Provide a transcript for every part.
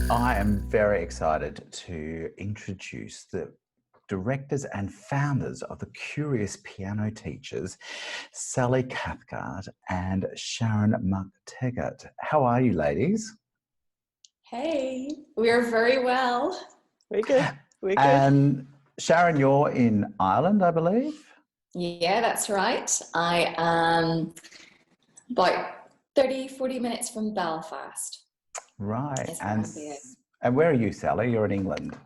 I am very excited to introduce the directors and founders of the Curious Piano Teachers, Sally Cathcart and Sharon Mark-Taggart. How are you, ladies? Hey, we're very well. We're good. We're good. And Sharon, you're in Ireland, I believe? Yeah, that's right. I am about 40 minutes from Belfast. Right. Is And where are you, Sally? You're in England.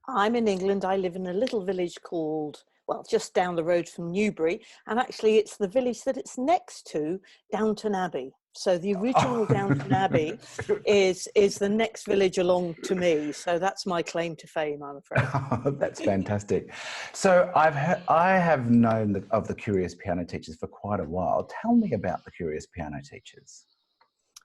I'm in England. I live in a little village called, well, just down the road from Newbury. And actually, it's the village that it's next to, Downton Abbey. So the original Downton Abbey is the next village along to me. So that's my claim to fame, I'm afraid. That's fantastic. So I have known of the Curious Piano Teachers for quite a while. Tell me about the Curious Piano Teachers.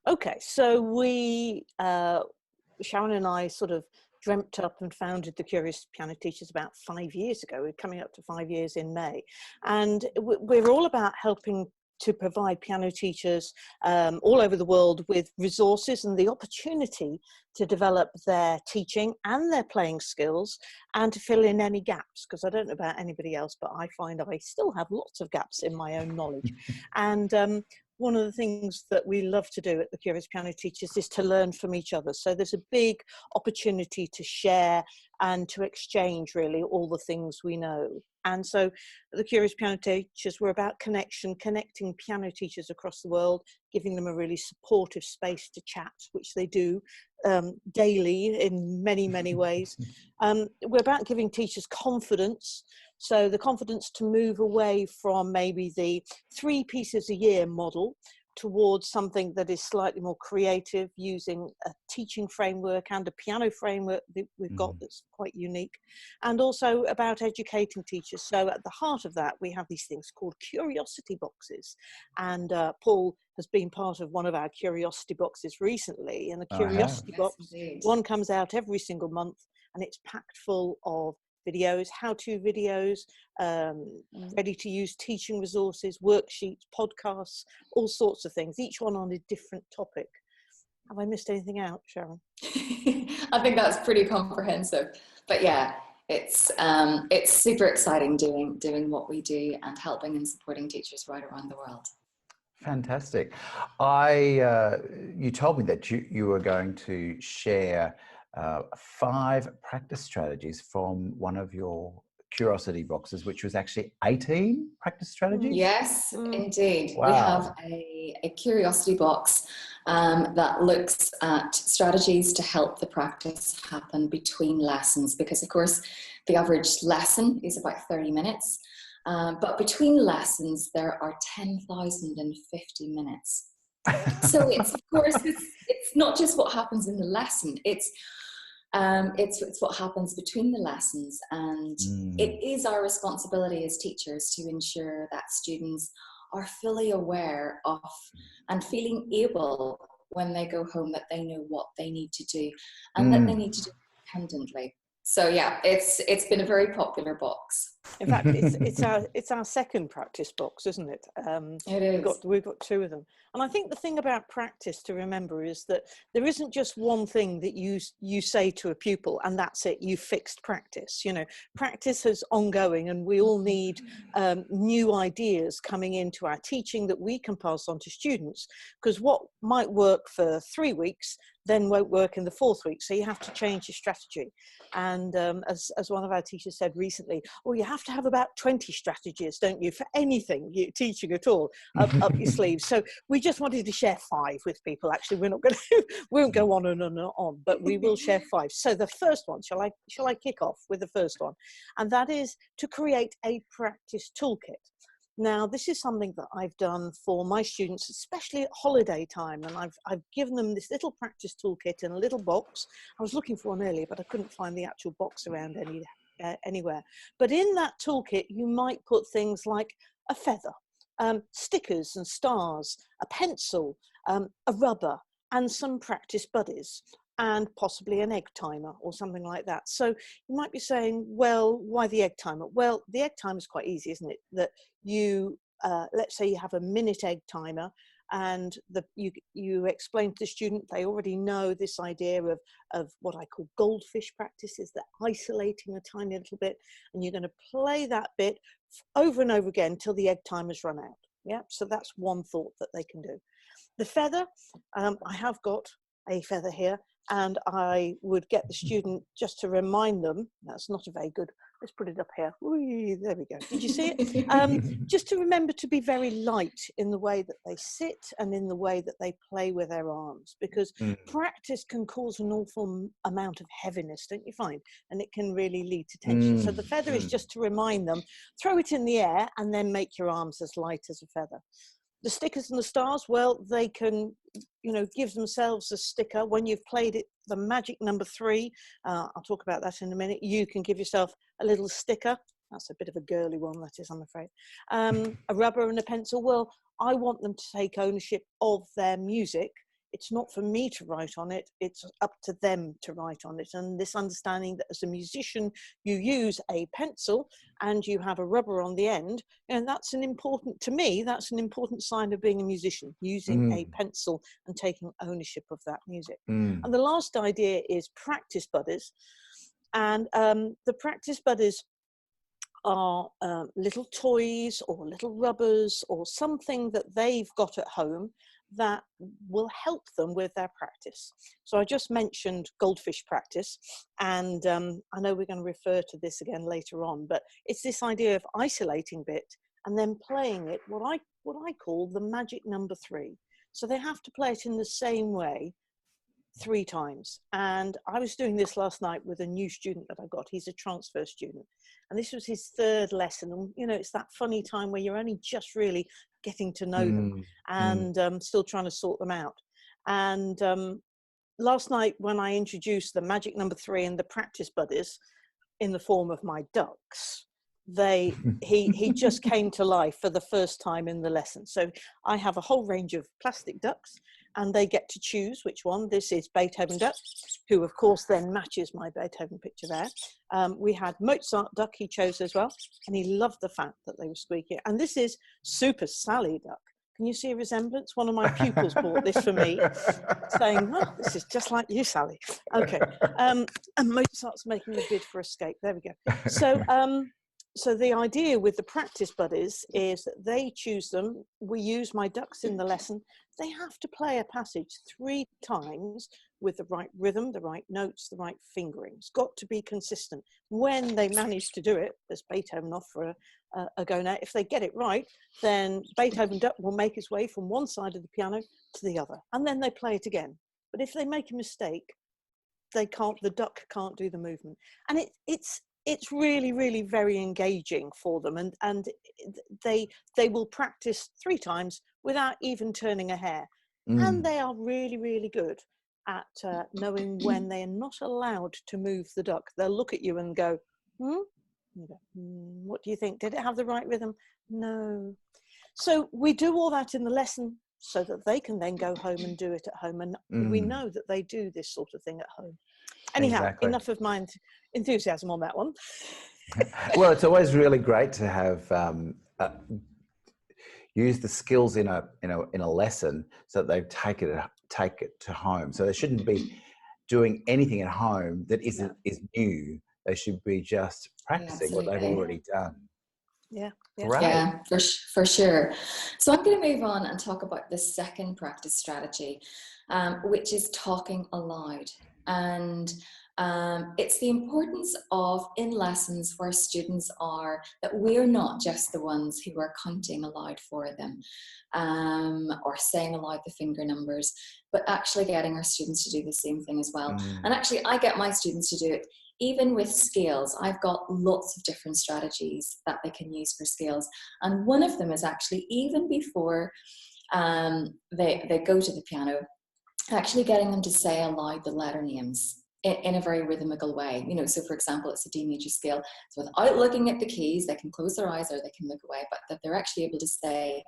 Okay, so we, Sharon and I sort of dreamt up and founded the Curious Piano Teachers about 5 years ago. We're coming up to 5 years in May. And we're all about helping to provide piano teachers all over the world with resources and the opportunity to develop their teaching and their playing skills and to fill in any gaps, because I don't know about anybody else, but I find I still have lots of gaps in my own knowledge. And one of the things that we love to do at the Curious Piano Teachers is to learn from each other. So there's a big opportunity to share and to exchange really all the things we know. And so the Curious Piano Teachers were about connecting piano teachers across the world, giving them a really supportive space to chat, which they do daily in many, many ways. We're about giving teachers confidence. So the confidence to move away from maybe the 3 pieces a year model towards something that is slightly more creative, using a teaching framework and a piano framework that we've got that's quite unique, and also about educating teachers. So at the heart of that, we have these things called curiosity boxes. And Paul has been part of one of our curiosity boxes recently. And a curiosity box, one comes out every single month, and it's packed full of videos, how-to videos, ready-to-use teaching resources, worksheets, podcasts, all sorts of things, each one on a different topic. Have I missed anything out, Sharon? I think that's pretty comprehensive. But yeah, it's super exciting doing what we do and helping and supporting teachers right around the world. Fantastic. You told me that you were going to share 5 practice strategies from one of your curiosity boxes, which was actually 18 practice strategies? Yes, indeed. Wow. We have a curiosity box that looks at strategies to help the practice happen between lessons, because of course the average lesson is about 30 minutes. But between lessons, there are 10,050 minutes. So it's, of course, it's not just what happens in the lesson, it's what happens between the lessons. And it is our responsibility as teachers to ensure that students are fully aware of and feeling able when they go home that they know what they need to do and that they need to do it independently. So yeah, it's been a very popular box. In fact, it's our second practice box, isn't it? It is. We've got 2 of them, and I think the thing about practice to remember is that there isn't just one thing that you say to a pupil and that's it. You fixed practice. You know, practice is ongoing, and we all need new ideas coming into our teaching that we can pass on to students. Because what might work for 3 weeks then won't work in the 4th week. So you have to change your strategy. And as one of our teachers said recently, well, you have to have about 20 strategies, don't you, for anything you're teaching at all, up your sleeves. So we just wanted to share 5 with people. Actually, we're not going to, we won't go on and on and on, but we will share 5. So the first one, shall I kick off with the first one? And that is to create a practice toolkit. Now, this is something that I've done for my students, especially at holiday time, and I've given them this little practice toolkit in a little box. I was looking for one earlier, but I couldn't find the actual box around anywhere. But in that toolkit, you might put things like a feather, stickers and stars, a pencil, a rubber, and some practice buddies, and possibly an egg timer or something like that. So you might be saying, well, why the egg timer? Well, the egg timer is quite easy, isn't it? That you, let's say you have a minute egg timer, and you explain to the student, they already know this idea of what I call goldfish practices, that isolating a tiny little bit, and you're going to play that bit over and over again till the egg timers run out. Yeah, so that's one thought that they can do. The feather, I have got a feather here, and I would get the student just to remind them, that's not a very good, let's put it up here. Whee, there we go. Did you see it? Just to remember to be very light in the way that they sit and in the way that they play with their arms, because practice can cause an awful amount of heaviness, don't you find? And it can really lead to tension. So the feather is just to remind them, throw it in the air and then make your arms as light as a feather. The stickers and the stars, well, they can, give themselves a sticker. When you've played it, the magic number 3, I'll talk about that in a minute, you can give yourself a little sticker. That's a bit of a girly one, that is, I'm afraid. A rubber and a pencil. Well, I want them to take ownership of their music. It's not for me to write on it, it's up to them to write on it. And this understanding that as a musician, you use a pencil and you have a rubber on the end, and that's an important sign of being a musician, using a pencil and taking ownership of that music. And the last idea is practice buddies. And the practice buddies are little toys or little rubbers or something that they've got at home that will help them with their practice. So I just mentioned goldfish practice, and I know we're going to refer to this again later on, but it's this idea of isolating bit and then playing it, what I call the magic number 3. So they have to play it in the same way 3 times. And I was doing this last night with a new student that I got. He's a transfer student, and this was his 3rd lesson. And it's that funny time where you're only just really getting to know them and still trying to sort them out. And last night, when I introduced the magic number 3 and the practice buddies in the form of my ducks, he just came to life for the first time in the lesson. So I have a whole range of plastic ducks, and they get to choose which one. This is Beethoven duck, who of course then matches my Beethoven picture there. We had Mozart duck, he chose as well, and he loved the fact that they were squeaky. And this is Super Sally duck. Can you see a resemblance? One of my pupils bought this for me, saying, "Oh, this is just like you, Sally." Okay, and Mozart's making a bid for escape. There we go. So the idea with the practice buddies is that they choose them. We use my ducks in the lesson. They have to play a passage 3 times with the right rhythm, the right notes, the right fingering. It's got to be consistent. When they manage to do it, there's Beethoven off for a go now. If they get it right, then Beethoven duck will make his way from one side of the piano to the other, and then they play it again. But if they make a mistake, the duck can't do the movement. And it's really, really very engaging for them, and they will practice 3 times without even turning a hair. And they are really, really good at knowing when they are not allowed to move the duck. They'll look at you and go, what do you think? Did it have the right rhythm? No. So we do all that in the lesson so that they can then go home and do it at home. And we know that they do this sort of thing at home. Anyhow, enough of my enthusiasm on that one. Well, it's always really great to have use the skills in a lesson so that they take it to home. So they shouldn't be doing anything at home that is new. They should be just practicing what they've already done. Yeah. Right. Yeah, for sure. So I'm going to move on and talk about the second practice strategy, which is talking aloud. And it's the importance of, in lessons where students are, that we're not just the ones who are counting aloud for them or saying aloud the finger numbers, but actually getting our students to do the same thing as well. And actually, I get my students to do it even with scales. I've got lots of different strategies that they can use for scales. And one of them is actually, even before they go to the piano, actually getting them to say aloud the letter names in a very rhythmical way. So for example, it's a D major scale. So without looking at the keys, they can close their eyes or they can look away, but that they're actually able to say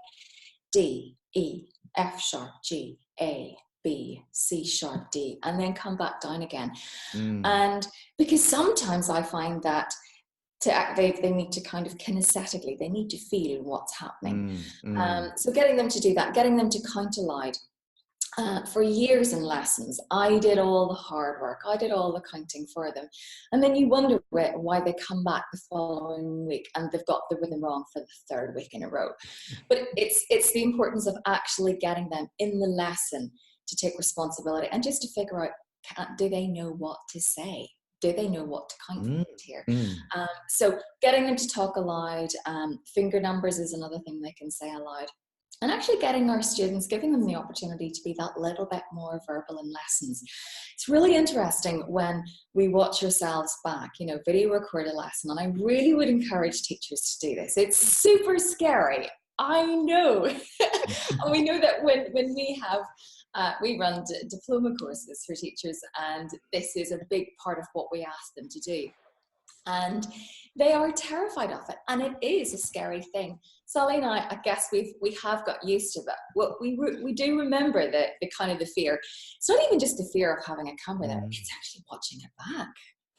D, E, F sharp, G, A, B, C sharp, D, and then come back down again. And because sometimes I find that to act, they need to kind of kinesthetically, they need to feel what's happening. So getting them to do that, getting them to count aloud. For years in lessons, I did all the hard work. I did all the counting for them. And then you wonder why they come back the following week and they've got the rhythm wrong for the 3rd week in a row. But it's the importance of actually getting them in the lesson to take responsibility and just to figure out, do they know what to say? Do they know what to count here? So getting them to talk aloud, finger numbers is another thing they can say aloud. And actually getting our students, giving them the opportunity to be that little bit more verbal in lessons. It's really interesting when we watch ourselves back, video record a lesson. And I really would encourage teachers to do this. It's super scary, I know. And we know that when we have, we run diploma courses for teachers, and this is a big part of what we ask them to do. And they are terrified of it, and it is a scary thing. Sally and I guess we have got used to that. Well, we do remember the kind of the fear. It's not even just the fear of having a camera there; it's actually watching it back.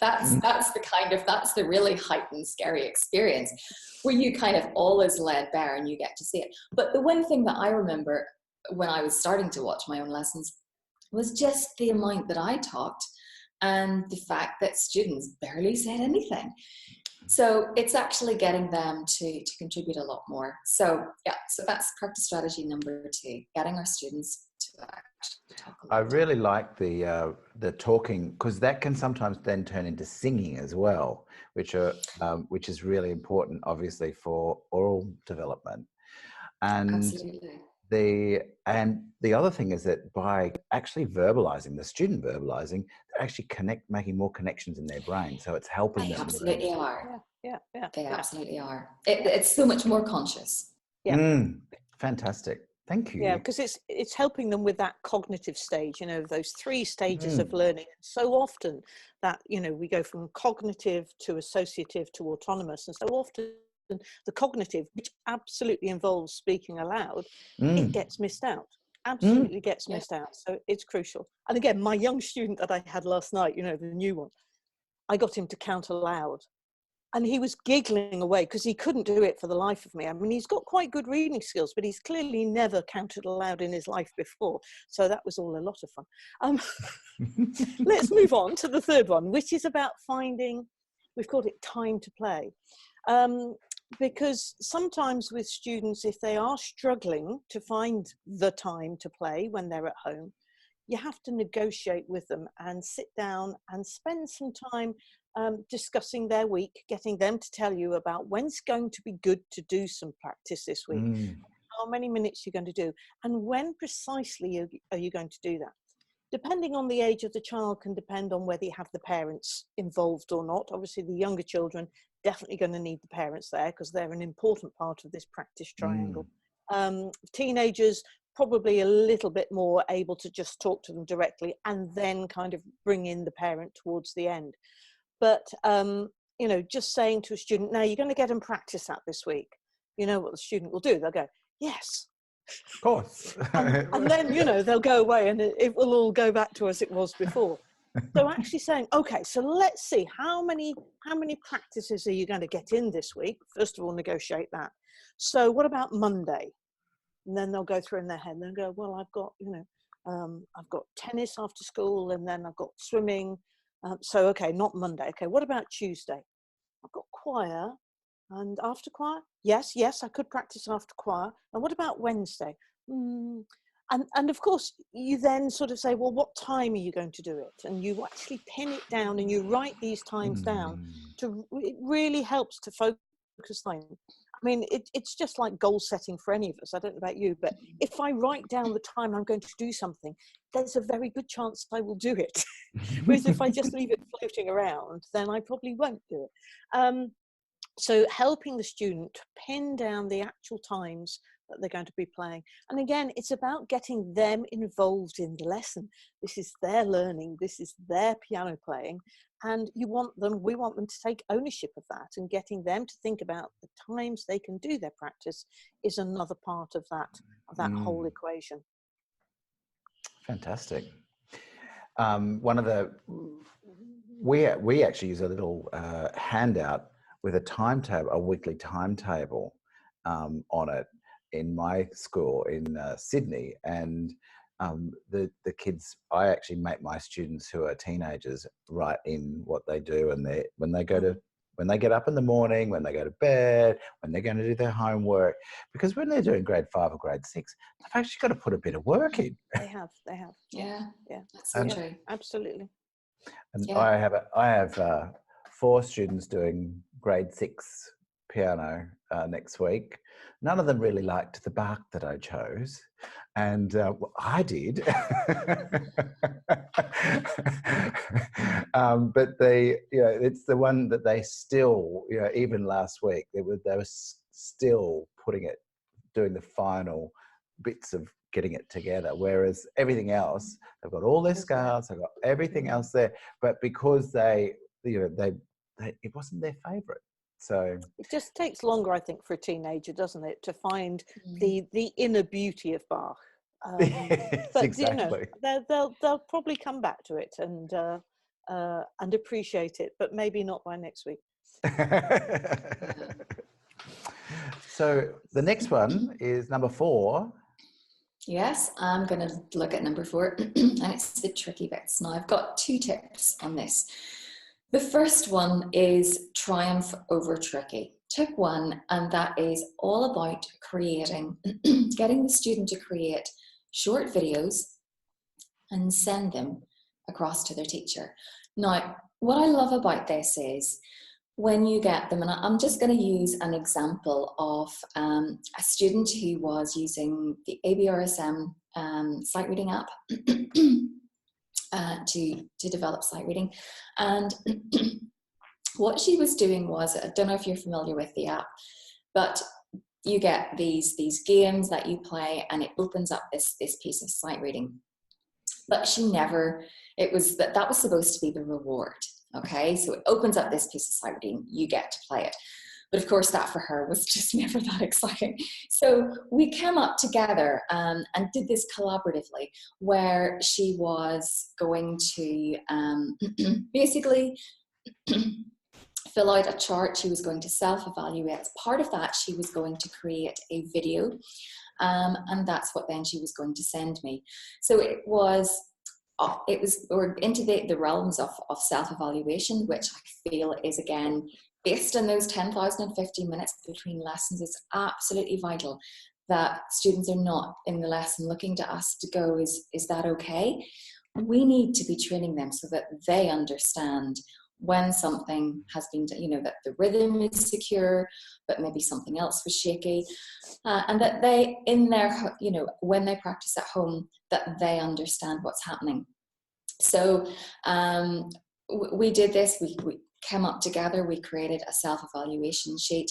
That's the really heightened, scary experience, where you kind of all is laid bare and you get to see it. But the one thing that I remember when I was starting to watch my own lessons was just the amount that I talked, and the fact that students barely said anything. So it's actually getting them to contribute a lot more. So yeah, so that's practice strategy number 2, getting our students to actually talk a lot. I really like the talking, because that can sometimes then turn into singing as well, which is really important, obviously, for oral development. And Absolutely. the other thing is that by actually verbalizing, the student verbalizing, they're actually making more connections in their brain. So it's helping them. Absolutely are. Yeah. They absolutely are. It's so much more conscious. Yeah. Fantastic. Thank you. Yeah, because it's helping them with that cognitive stage, those 3 stages of learning. So often that, we go from cognitive to associative to autonomous, and so often the cognitive, which absolutely involves speaking aloud, it gets missed out. Absolutely gets missed out. So it's crucial. And again, my young student that I had last night, the new one, I got him to count aloud. And he was giggling away because he couldn't do it for the life of me. I mean, he's got quite good reading skills, but he's clearly never counted aloud in his life before. So that was all a lot of fun. Let's move on to the 3rd one, which is about finding, we've called it time to play. Because sometimes with students, if they are struggling to find the time to play when they're at home, you have to negotiate with them and sit down and spend some time discussing their week, getting them to tell you about when's going to be good to do some practice this week, how many minutes you're going to do, and when precisely are you going to do that. Depending on the age of the child can depend on whether you have the parents involved or not. Obviously, the younger children definitely going to need the parents there because they're an important part of this practice triangle. Teenagers, probably a little bit more able to just talk to them directly and then kind of bring in the parent towards the end. But, just saying to a student, now you're going to get them practice that this week. You know what the student will do? They'll go, yes. Of course. and then, they'll go away and it will all go back to as it was before. So actually saying, okay, so let's see, how many practices are you going to get in this week? First of all, negotiate that. So what about Monday? And then they'll go through in their head and they'll go, well, I've got tennis after school, and then I've got swimming. So, okay, not Monday. Okay, what about Tuesday? I've got choir, and after choir? Yes, I could practice after choir. And what about Wednesday? And of course, you then sort of say, well, what time are you going to do it? And you actually pin it down and you write these times down. It really helps to focus time. I mean, it's just like goal setting for any of us. I don't know about you, but if I write down the time I'm going to do something, there's a very good chance I will do it. Whereas if I just leave it floating around, then I probably won't do it. So helping the student to pin down the actual times that they're going to be playing. And again, it's about getting them involved in the lesson. This is their learning. This is their piano playing. And we want them to take ownership of that, and getting them to think about the times they can do their practice is another part of that whole equation. Fantastic. We actually use a little handout with a timetable, a weekly timetable on it in my school in Sydney. And the kids, I actually make my students who are teenagers write in what they do, and when they get up in the morning, when they go to bed, when they're going to do their homework, because when they're doing grade 5 or grade 6, they've actually got to put a bit of work in. They have. Yeah, that's so true. Absolutely. And I have 4 students doing grade 6 piano next week. None of them really liked the bark that I chose, and well, I did. But it's the one that they still, even last week, they were still doing the final bits of getting it together, whereas everything else, they've got all their scales, they've got everything else there, but because it wasn't their favorite. So it just takes longer, I think, for a teenager, doesn't it, to find the inner beauty of Bach. But exactly. They'll probably come back to it and appreciate it, but maybe not by next week. So the next one is number 4. Yes, I'm going to look at number 4, and it's the tricky bits. Now, I've got 2 tips on this. The first one is triumph over tricky. Tip 1, and that is all about getting the student to create short videos and send them across to their teacher. Now, what I love about this is when you get them, and I'm just going to use an example of a student who was using the ABRSM sight reading app to develop sight reading. And what she was doing was, I don't know if you're familiar with the app, but you get these games that you play, and it opens up this piece of sight reading. But that was supposed to be the reward. Okay, so it opens up this piece of sight reading, you get to play it. But of course, that for her was just never that exciting. So we came up together and did this collaboratively, where she was going to basically fill out a chart. She was going to self-evaluate. As part of that, she was going to create a video, and that's what then she was going to send me. So we're into the realms of self-evaluation, which I feel is, again, based on those 10,000 and 15 minutes between lessons. It's absolutely vital that students are not in the lesson looking to us to go, is that okay? We need to be training them so that they understand when something has been, that the rhythm is secure, but maybe something else was shaky, and that they, when they practice at home, that they understand what's happening. So we did this, we came up together, we created a self-evaluation sheet,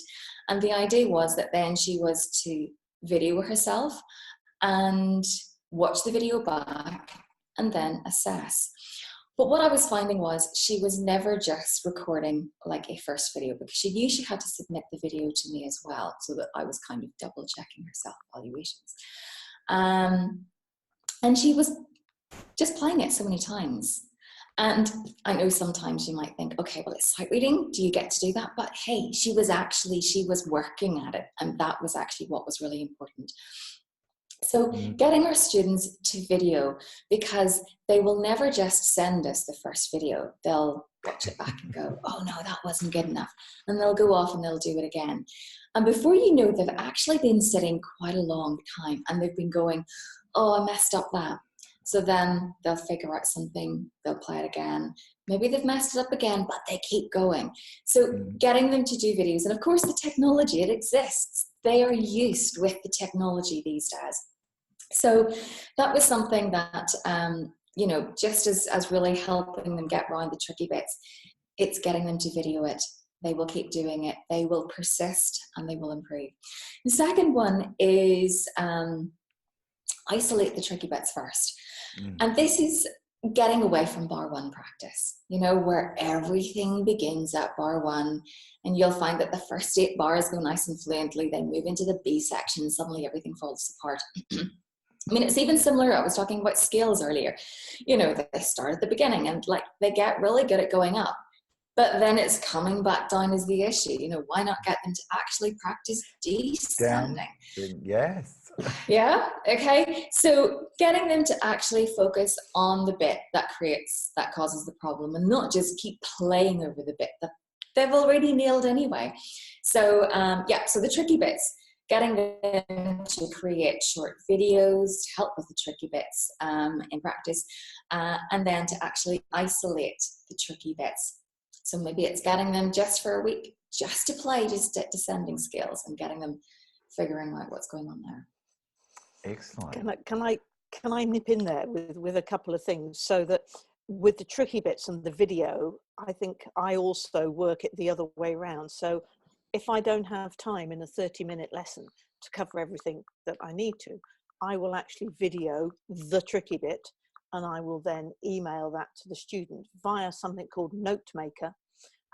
and the idea was that then she was to video herself and watch the video back and then assess. But what I was finding was she was never just recording like a first video, because she knew she had to submit the video to me as well, so that I was kind of double checking her self-evaluations. And she was just playing it so many times. And I know sometimes you might think, okay, well, it's sight reading, do you get to do that? But hey, she was working at it, and that was actually what was really important. So getting our students to video, because they will never just send us the first video. They'll watch it back and go, oh no, that wasn't good enough. And they'll go off and they'll do it again. And before you know, they've actually been sitting quite a long time, and they've been going, oh, I messed up that. So then they'll figure out something, they'll play it again. Maybe they've messed it up again, but they keep going. So getting them to do videos, and of course the technology, it exists. They are used with the technology these days. So that was something that, just as really helping them get around the tricky bits, it's getting them to video it. They will keep doing it. They will persist, and they will improve. The second one is isolate the tricky bits first. And this is getting away from bar 1 practice, where everything begins at bar 1, and you'll find that the first 8 bars go nice and fluently, then move into the B section, suddenly everything falls apart. I mean, it's even similar. I was talking about scales earlier. They start at the beginning, and they get really good at going up. But then it's coming back down as the issue. You know, why not get them to actually practice descending? Yes. Yeah. Okay. So getting them to actually focus on the bit that causes the problem, and not just keep playing over the bit that they've already nailed anyway. So so the tricky bits, getting them to create short videos to help with the tricky bits in practice, and then to actually isolate the tricky bits. So maybe it's getting them just for a week, just to play just descending scales and getting them figuring out what's going on there. Excellent. Can I nip in there with a couple of things, so that with the tricky bits and the video, I think I also work it the other way around. So if I don't have time in a 30-minute lesson to cover everything that I need to, I will actually video the tricky bit, and I will then email that to the student via something called NoteMaker,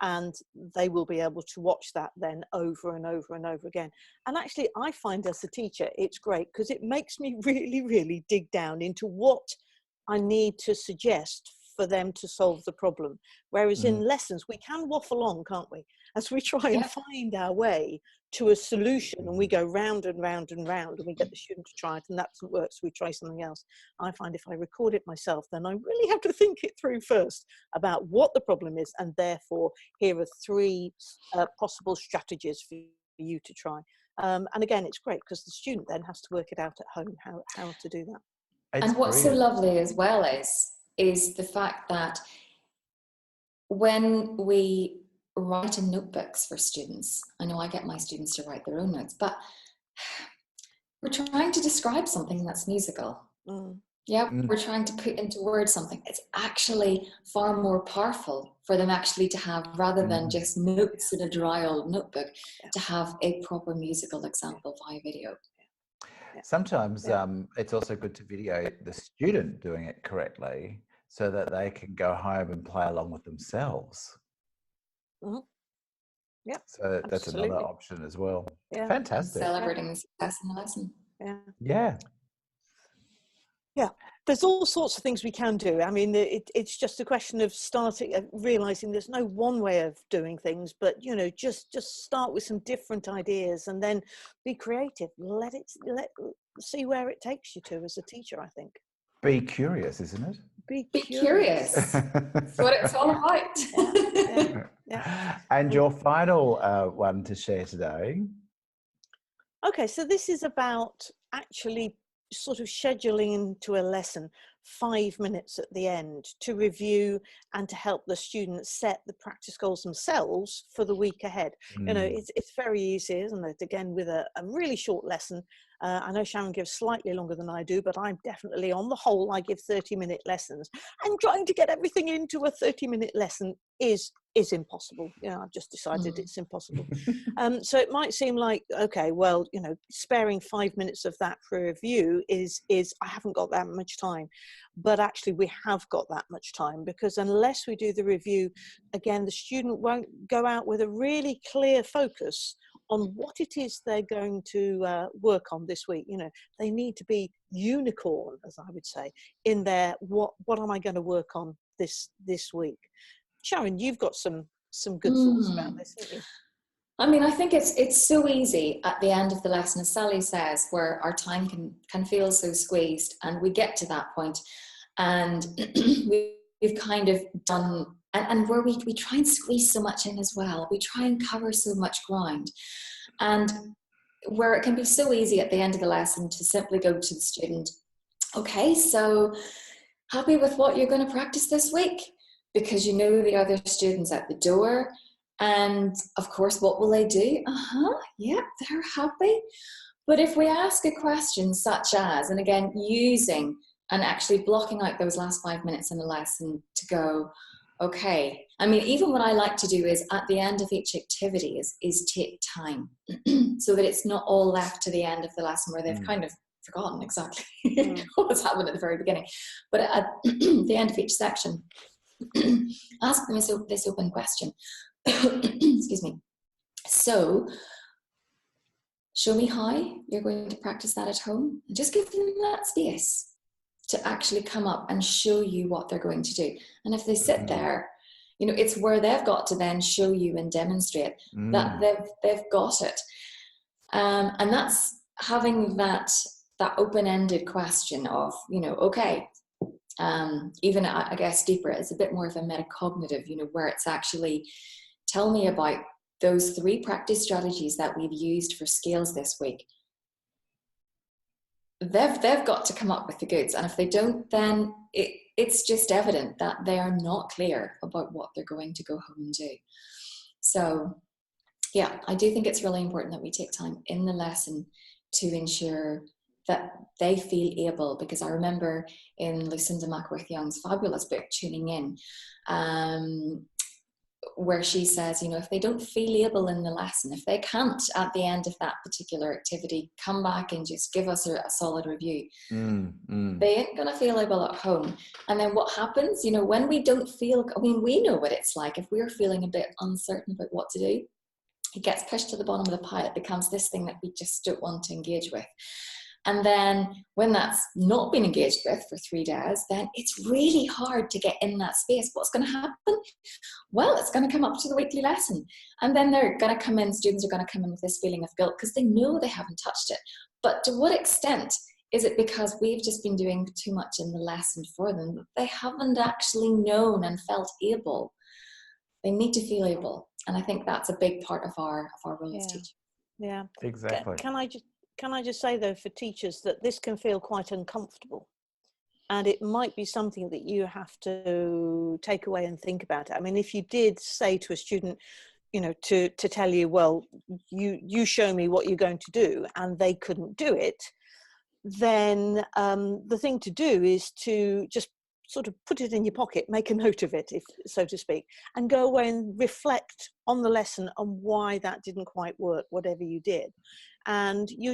and they will be able to watch that then over and over and over again. And actually, I find as a teacher, it's great because it makes me really, really dig down into what I need to suggest for them to solve the problem. Whereas in lessons, we can waffle on, can't we? As we try and find our way to a solution, and we go round and round and round, and we get the student to try it, and that doesn't work, so we try something else. I find if I record it myself, then I really have to think it through first about what the problem is, and therefore here are 3 possible strategies for you to try. And again, it's great because the student then has to work it out at home, how to do that. And what's so lovely as well is the fact that when we write in notebooks for students, I know I get my students to write their own notes, but we're trying to describe something that's musical. We're trying to put into words something. It's actually far more powerful for them actually to have, rather than just notes in a dry old notebook, to have a proper musical example via video. Sometimes it's also good to video the student doing it correctly, so that they can go home and play along with themselves. Yeah. So that's another option as well. Yeah. Fantastic. Celebrating the success in the lesson. Yeah. There's all sorts of things we can do. I mean, it's just a question of realizing there's no one way of doing things, but you know, just start with some different ideas and then be creative. See where it takes you to as a teacher, I think. Be curious, isn't it? Be curious. That's what it's all about. And your final one to share today? Okay, so this is about actually sort of scheduling into a lesson 5 minutes at the end to review and to help the students set the practice goals themselves for the week ahead. You know, it's very easy, isn't it? Again, with a really short lesson. I know Sharon gives slightly longer than I do, but I'm definitely, on the whole, I give 30-minute lessons. And trying to get everything into a 30-minute lesson is impossible. You know, I've just decided it's impossible. So it might seem like, okay, well, you know, sparing 5 minutes of that for review is I haven't got that much time. But actually we have got that much time, because unless we do the review, again, the student won't go out with a really clear focus on what it is they're going to work on this week. You know, they need to be unicorn, as I would say, in their what am I going to work on this week. Sharon, you've got some good thoughts about this, haven't you? I mean, I think it's so easy at the end of the lesson, as Sally says, where our time can feel so squeezed, and we get to that point and we've kind of done, and where we try and squeeze so much in as well. We try and cover so much ground, and where it can be so easy at the end of the lesson to simply go to the student, okay, so happy with what you're going to practice this week? Because you know the other students at the door. And of course, what will they do? Yeah, they're happy. But if we ask a question such as, and again, using and actually blocking out those last 5 minutes in the lesson to go, okay. I mean, even what I like to do is at the end of each activity is take time so that it's not all left to the end of the lesson where they've kind of forgotten exactly what was happening at the very beginning. But at the end of each section, ask them this open question. Excuse me. So, show me how you're going to practice that at home, and just give them that space to actually come up and show you what they're going to do. And if they sit there, You know, it's where they've got to then show you and demonstrate that they've got it. And that's having that open-ended question of, you know, okay, even I guess deeper, it's a bit more of a metacognitive, you know, where it's actually, tell me about those 3 practice strategies that we've used for scales this week. They've got to come up with the goods, and if they don't, then it's just evident that they are not clear about what they're going to go home and do. So yeah, I do think it's really important that we take time in the lesson to ensure that they feel able, because I remember in Lucinda Mackworth-Young's fabulous book, Tuning In, where she says, you know, if they don't feel able in the lesson, if they can't at the end of that particular activity come back and just give us a solid review, they ain't gonna feel able at home. And then what happens, you know, when we don't feel, I mean, we know what it's like. If we're feeling a bit uncertain about what to do, it gets pushed to the bottom of the pile. It becomes this thing that we just don't want to engage with. And then when that's not been engaged with for 3 days, then it's really hard to get in that space. What's going to happen? Well, it's going to come up to the weekly lesson. And then they're going to come in, students are going to come in with this feeling of guilt because they know they haven't touched it. But to what extent is it because we've just been doing too much in the lesson for them that they haven't actually known and felt able? They need to feel able. And I think that's a big part of our role as teachers. Yeah, exactly. Can I just say, though, for teachers, that this can feel quite uncomfortable, and it might be something that you have to take away and think about. I mean, if you did say to a student, you know, to tell you, well, you show me what you're going to do, and they couldn't do it, then the thing to do is to just sort of put it in your pocket, make a note of it, if so to speak, and go away and reflect on the lesson and why that didn't quite work, whatever you did. And you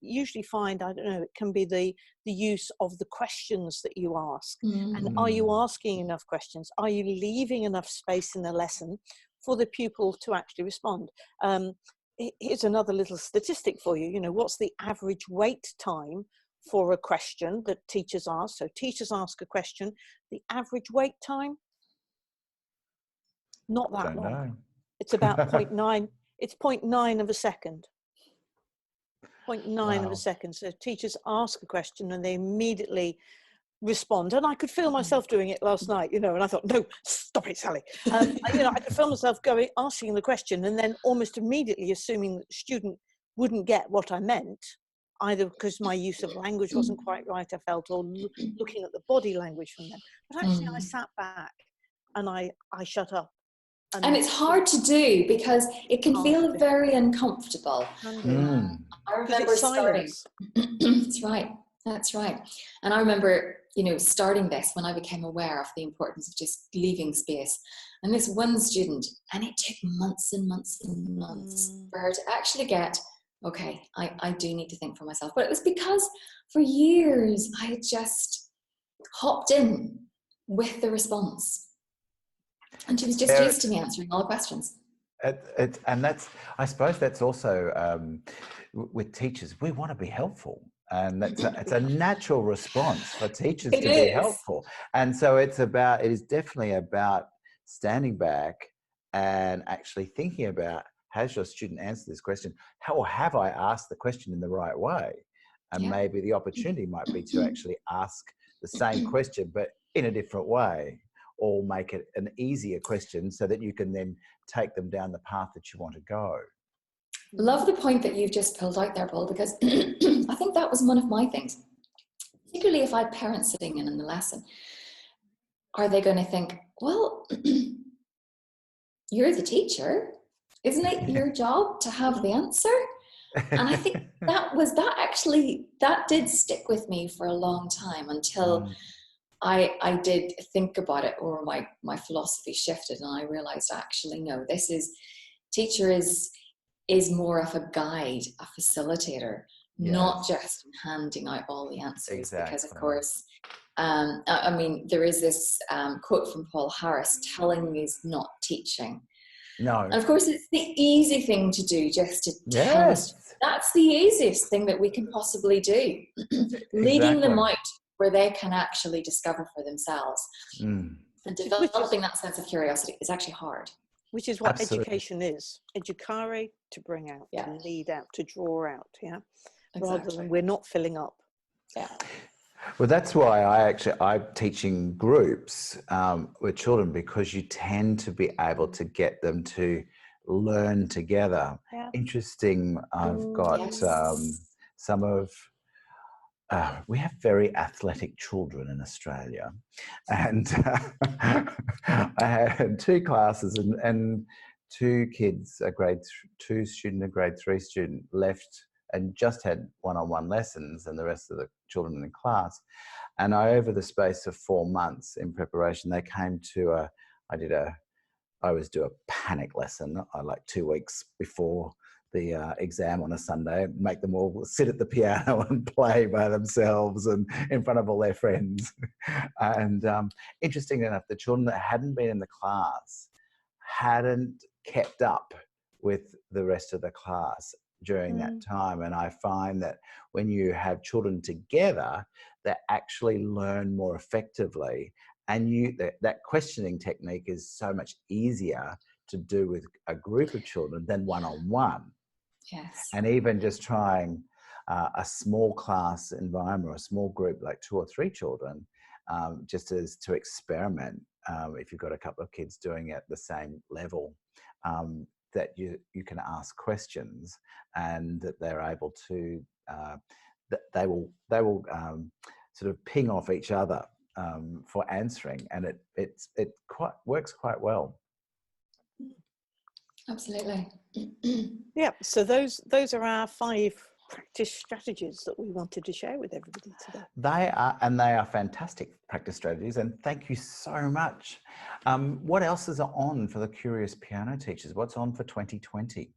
usually find, I don't know, it can be the use of the questions that you ask. And are you asking enough questions? Are you leaving enough space in the lesson for the pupil to actually respond? Here's another little statistic for you. You know, what's the average wait time for a question that teachers ask? So teachers ask a question, the average wait time, not that long. Know. It's about 0.9. It's 0.9 of a second. 0.9 of a second. So teachers ask a question and they immediately respond. And I could feel myself doing it last night, you know, and I thought, no, stop it, Sally. You know, I could feel myself asking the question and then almost immediately assuming that the student wouldn't get what I meant, either because my use of language wasn't quite right, I felt, or looking at the body language from them. But actually I sat back and I shut up. And it's hard to do because it can feel very uncomfortable. I remember starting. That's right. And I remember, you know, starting this when I became aware of the importance of just leaving space. And this one student, and it took months and months and months for her to actually get, okay, I do need to think for myself. But it was because for years I had just hopped in with the response. And she was just used to me answering all the questions. And that's, I suppose that's also with teachers, we want to be helpful. And it's a natural response for teachers to be helpful. And so it is definitely about standing back and actually thinking about, has your student answered this question? Or have I asked the question in the right way? And maybe the opportunity might be to actually ask the same question, but in a different way, or make it an easier question so that you can then take them down the path that you want to go. Love the point that you've just pulled out there, Paul, because I think that was one of my things. Particularly if I had parents sitting in the lesson, are they going to think, well, you're the teacher, isn't it your job to have the answer? And I think that did stick with me for a long time until I did think about it, or my philosophy shifted, and I realized actually no, teacher is more of a guide, a facilitator, not just handing out all the answers. Exactly. Because of course, I mean, there is this quote from Paul Harris: "Telling is not teaching." No. And of course, it's the easy thing to do, just to tell us. That's the easiest thing that we can possibly do. Leading them out where they can actually discover for themselves. And developing that sense of curiosity is actually hard. Which is what Absolutely. education is. Educare, to bring out, Yeah. to lead out, to draw out, yeah? Rather Exactly. than we're not filling up. Yeah. Well, that's why I'm teaching groups with children, because you tend to be able to get them to learn together. Yeah. Interesting. I've got Yes. some of, we have very athletic children in Australia, and I had two classes, and two kids, a grade 2 student, a grade 3 student, left and just had one-on-one lessons, and the rest of the children in the class. And over the space of 4 months in preparation, they came to I always do a panic lesson. I like 2 weeks before the exam on a Sunday, make them all sit at the piano and play by themselves and in front of all their friends. And interesting enough, the children that hadn't been in the class hadn't kept up with the rest of the class during that time. And I find that when you have children together, they actually learn more effectively. And that questioning technique is so much easier to do with a group of children than one-on-one. Yes. And even just trying a small class environment or a small group, like 2 or 3 children, just as to experiment, if you've got a couple of kids doing it at the same level, that you can ask questions, and that they're able to, that they will sort of ping off each other for answering, and it works quite well. Absolutely. Yeah, so those are our 5 practice strategies that we wanted to share with everybody today. They are fantastic practice strategies, and thank you so much. What else is on for the Curious Piano Teachers? What's on for 2020?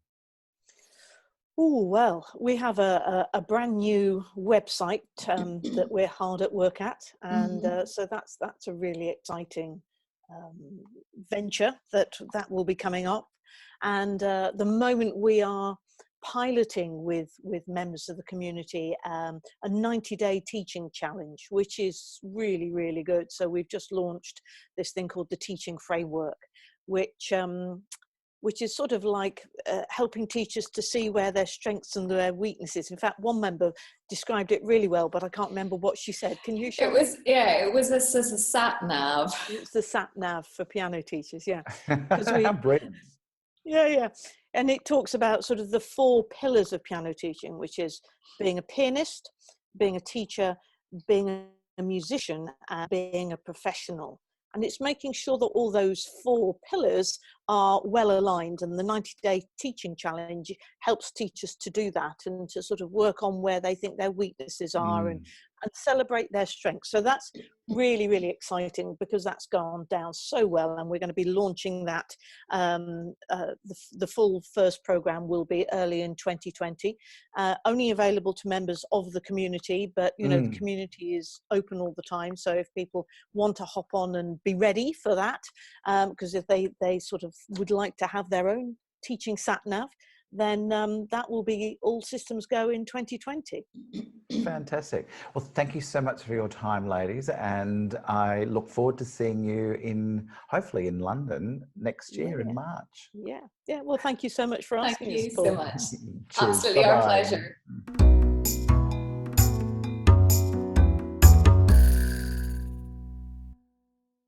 Oh, well, we have a brand new website that we're hard at work at, and so that's a really exciting venture that will be coming up. And the moment we are piloting with members of the community a 90-day teaching challenge, which is really, really good. So we've just launched this thing called the Teaching Framework, which is sort of like helping teachers to see where their strengths and their weaknesses. In fact, one member described it really well, but I can't remember what she said. Can you share? It was a sat nav. It's the sat nav for piano teachers, yeah. Brilliant. Yeah. And it talks about sort of the 4 pillars of piano teaching, which is being a pianist, being a teacher, being a musician, and being a professional. And it's making sure that all those 4 pillars are well aligned, and the 90-day teaching challenge helps teachers to do that and to sort of work on where they think their weaknesses are and celebrate their strengths. So that's really, really exciting, because that's gone down so well, and we're going to be launching that. The full first program will be early in 2020, only available to members of the community, but you know, the community is open all the time, so if people want to hop on and be ready for that, because if they sort of would like to have their own teaching sat nav, then that will be all systems go in 2020. Fantastic. Well, thank you so much for your time, ladies, and I look forward to seeing you hopefully in London next year in March. Yeah. Well, thank you so much for asking us. Thank you so much. Cheers. Absolutely Bye-bye. our pleasure.